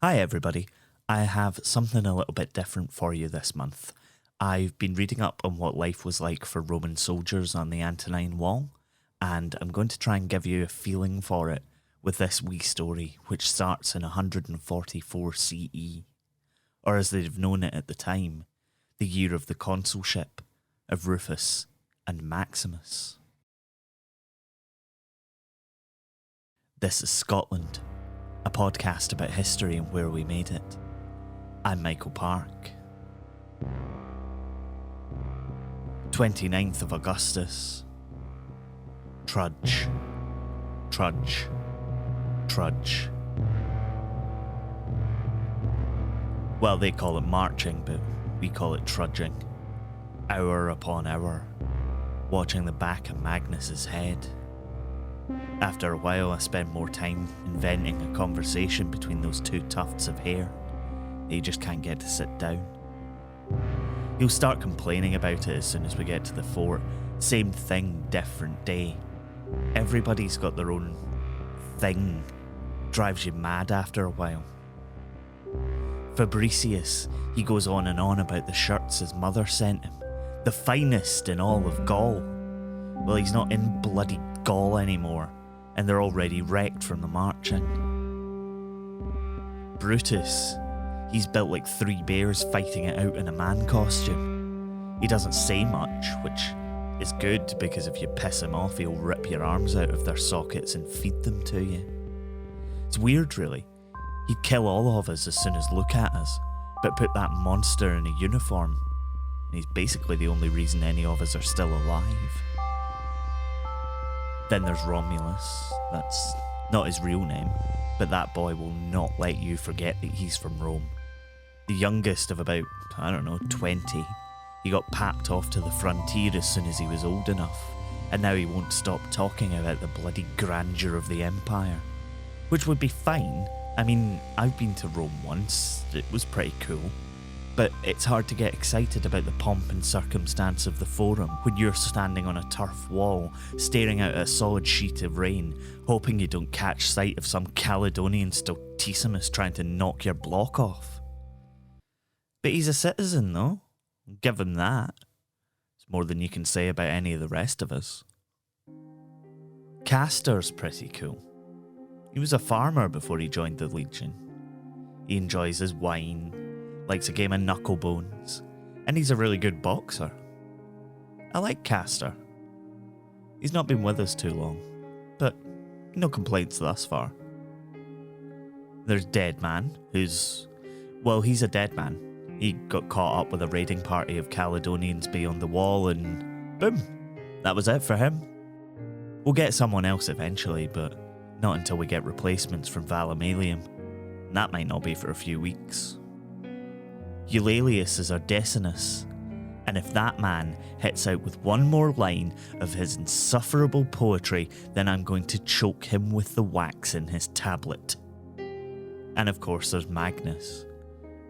Hi everybody, I have something a little bit different for you this month. I've been reading up on what life was like for Roman soldiers on the Antonine Wall, and I'm going to try and give you a feeling for it with this wee story, which starts in 144 CE, or as they'd have known it at the time, the year of the consulship of Rufus and Maximus. This is Scotland, a podcast about history and where we made it. I'm Michael Park. 29th of Augustus. Trudge. Trudge. Trudge. Well, they call it marching, but we call it trudging. Hour upon hour, watching the back of Magnus's head. After a while, I spent more time inventing a conversation between those two tufts of hair. He just can't get to sit down. He'll start complaining about it as soon as we get to the fort. Same thing, different day. Everybody's got their own thing. Drives you mad after a while. Fabricius, he goes on and on about the shirts his mother sent him. The finest in all of Gaul. Well, he's not in bloody Gaul anymore, and they're already wrecked from the marching. Brutus, he's built like 3 bears fighting it out in a man costume. He doesn't say much, which is good because if you piss him off, he'll rip your arms out of their sockets and feed them to you. It's weird, really. He'd kill all of us as soon as look at us, but put that monster in a uniform, and he's basically the only reason any of us are still alive. Then there's Romulus. That's not his real name, but that boy will not let you forget that he's from Rome. The youngest of about, 20. He got packed off to the frontier as soon as he was old enough, and now he won't stop talking about the bloody grandeur of the empire. Which would be fine. I mean, I've been to Rome once, it was pretty cool. But it's hard to get excited about the pomp and circumstance of the Forum when you're standing on a turf wall, staring out at a solid sheet of rain, hoping you don't catch sight of some Caledonian Stultissimus trying to knock your block off. But he's a citizen, though. Give him that. It's more than you can say about any of the rest of us. Castor's pretty cool. He was a farmer before he joined the Legion. He enjoys his wine, likes a game of knucklebones, and he's a really good boxer. I like Castor. He's not been with us too long, but no complaints thus far. There's Deadman, he's a dead man. He got caught up with a raiding party of Caledonians beyond the wall and boom, that was it for him. We'll get someone else eventually, but not until we get replacements from Valamalium, and that might not be for a few weeks. Eulalius is our Decimus, and if that man hits out with one more line of his insufferable poetry, then I'm going to choke him with the wax in his tablet. And of course there's Magnus,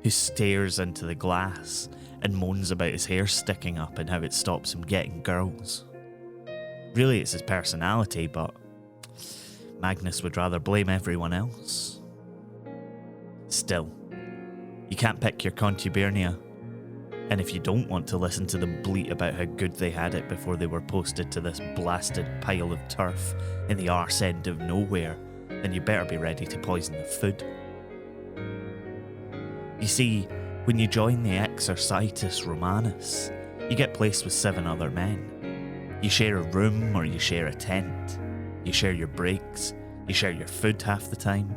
who stares into the glass and moans about his hair sticking up and how it stops him getting girls. Really, it's his personality, but Magnus would rather blame everyone else. Still, you can't pick your contubernia, and if you don't want to listen to them bleat about how good they had it before they were posted to this blasted pile of turf in the arse end of nowhere, then you better be ready to poison the food. You see, when you join the Exercitus Romanus, you get placed with 7 other men. You share a room or you share a tent. You share your breaks. You share your food half the time.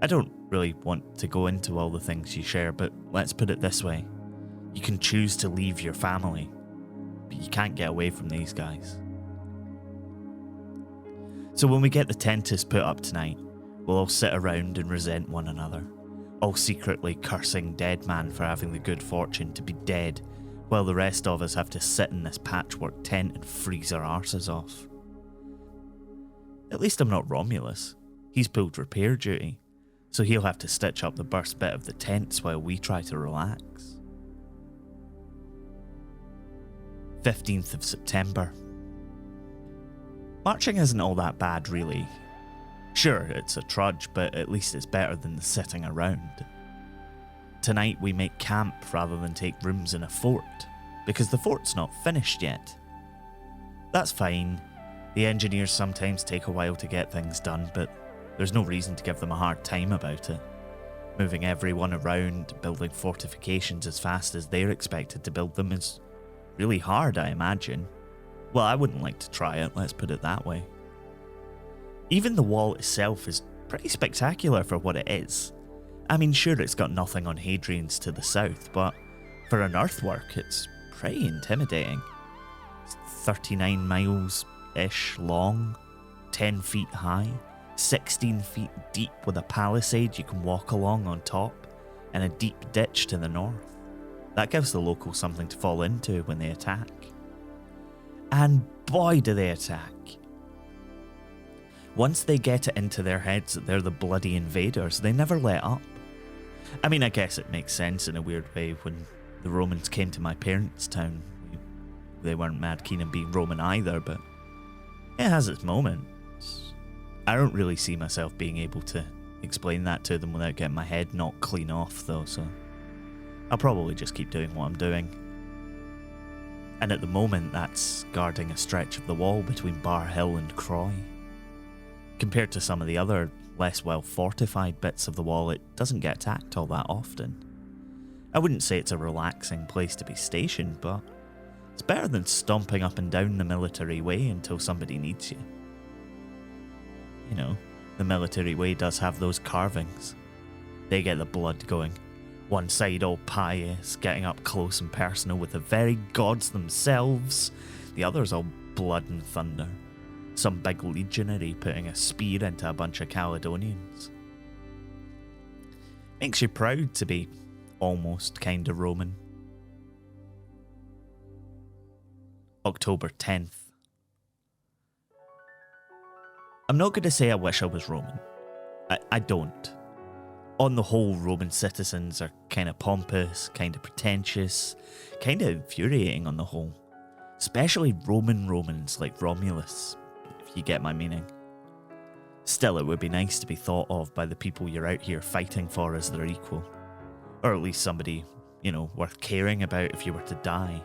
I don't really want to go into all the things you share, but let's put it this way. You can choose to leave your family, but you can't get away from these guys. So when we get the tentis put up tonight, we'll all sit around and resent one another, all secretly cursing Deadman for having the good fortune to be dead, while the rest of us have to sit in this patchwork tent and freeze our arses off. At least I'm not Romulus. He's pulled repair duty, so he'll have to stitch up the burst bit of the tents while we try to relax. 15th of September. Marching isn't all that bad, really. Sure, it's a trudge, but at least it's better than the sitting around. Tonight we make camp rather than take rooms in a fort, because the fort's not finished yet. That's fine. The engineers sometimes take a while to get things done, but there's no reason to give them a hard time about it. Moving everyone around, building fortifications as fast as they're expected to build them is really hard, I imagine. Well, I wouldn't like to try it, let's put it that way. Even the wall itself is pretty spectacular for what it is. I mean, sure, it's got nothing on Hadrian's to the south, but for an earthwork, it's pretty intimidating. It's 39 miles-ish long, 10 feet high, 16 feet deep with a palisade you can walk along on top, and a deep ditch to the north. That gives the locals something to fall into when they attack. And boy do they attack. Once they get it into their heads that they're the bloody invaders, they never let up. I mean, I guess it makes sense in a weird way. When the Romans came to my parents' town, they weren't mad keen on being Roman either, but it has its moments. I don't really see myself being able to explain that to them without getting my head knocked clean off, though, so I'll probably just keep doing what I'm doing. And at the moment, that's guarding a stretch of the wall between Bar Hill and Croy. Compared to some of the other less well-fortified bits of the wall, it doesn't get attacked all that often. I wouldn't say it's a relaxing place to be stationed, but it's better than stomping up and down the military way until somebody needs you. You know, the military way does have those carvings. They get the blood going. One side all pious, getting up close and personal with the very gods themselves. The other's all blood and thunder. Some big legionary putting a spear into a bunch of Caledonians. Makes you proud to be almost kinda Roman. October 10th. I'm not going to say I wish I was Roman. I don't. On the whole, Roman citizens are kind of pompous, kind of pretentious, kind of infuriating on the whole. Especially Romans like Romulus, if you get my meaning. Still, it would be nice to be thought of by the people you're out here fighting for as their equal. Or at least somebody, worth caring about if you were to die.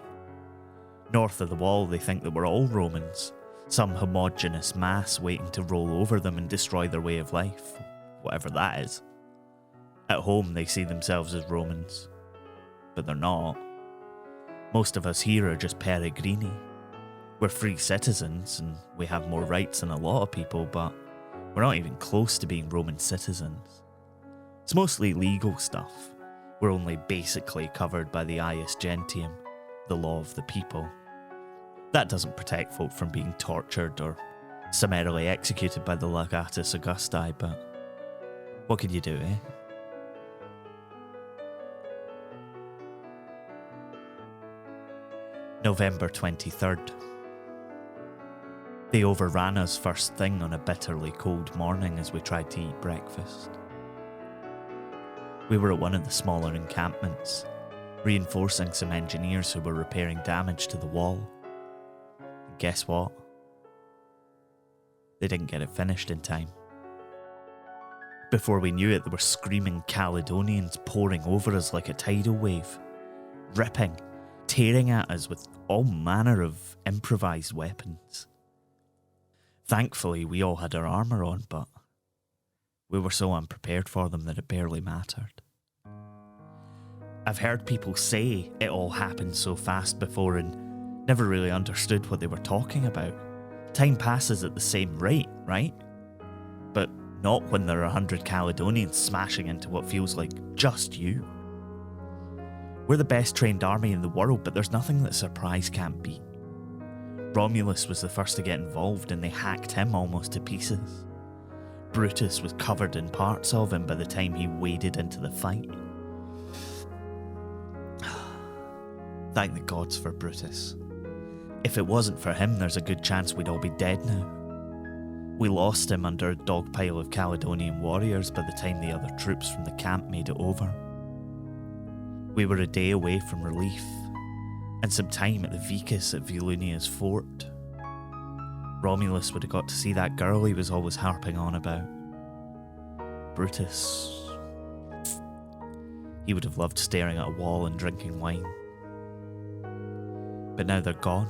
North of the wall, they think that we're all Romans. Some homogenous mass waiting to roll over them and destroy their way of life. Whatever that is. At home, they see themselves as Romans. But they're not. Most of us here are just peregrini. We're free citizens, and we have more rights than a lot of people, but we're not even close to being Roman citizens. It's mostly legal stuff. We're only basically covered by the ius gentium, the law of the people. That doesn't protect folk from being tortured or summarily executed by the legatus Augusti, but what can you do, eh? November 23rd. They overran us first thing on a bitterly cold morning as we tried to eat breakfast. We were at one of the smaller encampments, reinforcing some engineers who were repairing damage to the wall. And guess what? They didn't get it finished in time. Before we knew it, there were screaming Caledonians pouring over us like a tidal wave, ripping, tearing at us with all manner of improvised weapons. Thankfully, we all had our armour on, but we were so unprepared for them that it barely mattered. I've heard people say it all happened so fast before and never really understood what they were talking about. Time passes at the same rate, right? But not when there are 100 Caledonians smashing into what feels like just you. We're the best trained army in the world, but there's nothing that surprise can't beat. Romulus was the first to get involved and they hacked him almost to pieces. Brutus was covered in parts of him by the time he waded into the fight. Thank the gods for Brutus. If it wasn't for him, there's a good chance we'd all be dead now. We lost him under a dog pile of Caledonian warriors by the time the other troops from the camp made it over. We were a day away from relief, and some time at the vicus at Volunia's fort. Romulus would have got to see that girl he was always harping on about. Brutus. He would have loved staring at a wall and drinking wine. But now they're gone.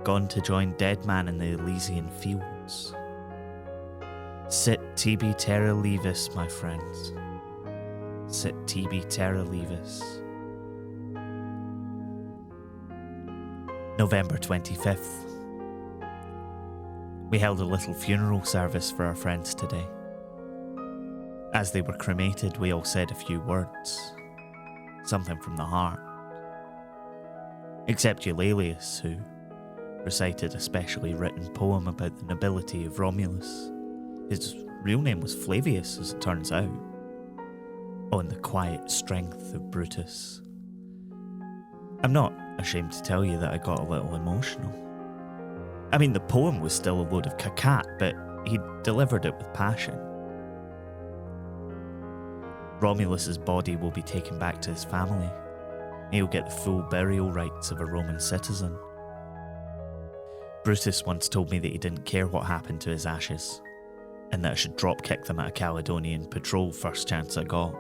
Gone to join dead man in the Elysian fields. Sit tibi terra levis, my friends. Sit tibi terra levis. November 25th. We held a little funeral service for our friends today. As they were cremated, we all said a few words. Something from the heart. Except Eulalius, who recited a specially written poem about the nobility of Romulus. His real name was Flavius, as it turns out. On the quiet strength of Brutus. I'm not ashamed to tell you that I got a little emotional. I mean, the poem was still a load of cacat, but he delivered it with passion. Romulus's body will be taken back to his family. He'll get the full burial rights of a Roman citizen. Brutus once told me that he didn't care what happened to his ashes, and that I should drop kick them at a Caledonian patrol first chance I got.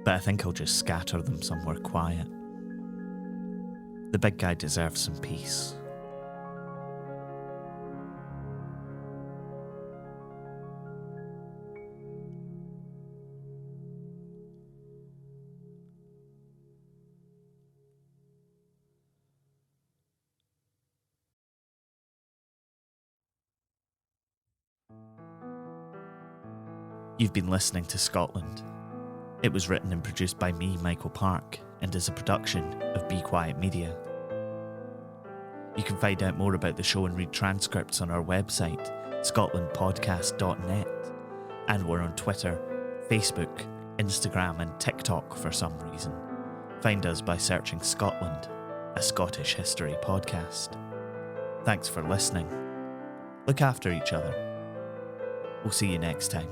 But I think I'll just scatter them somewhere quiet. The big guy deserves some peace. You've been listening to Scotland. It was written and produced by me, Michael Park, and is a production of Be Quiet Media. You can find out more about the show and read transcripts on our website, scotlandpodcast.net, and we're on Twitter, Facebook, Instagram and TikTok for some reason. Find us by searching Scotland, a Scottish history podcast. Thanks for listening. Look after each other. We'll see you next time.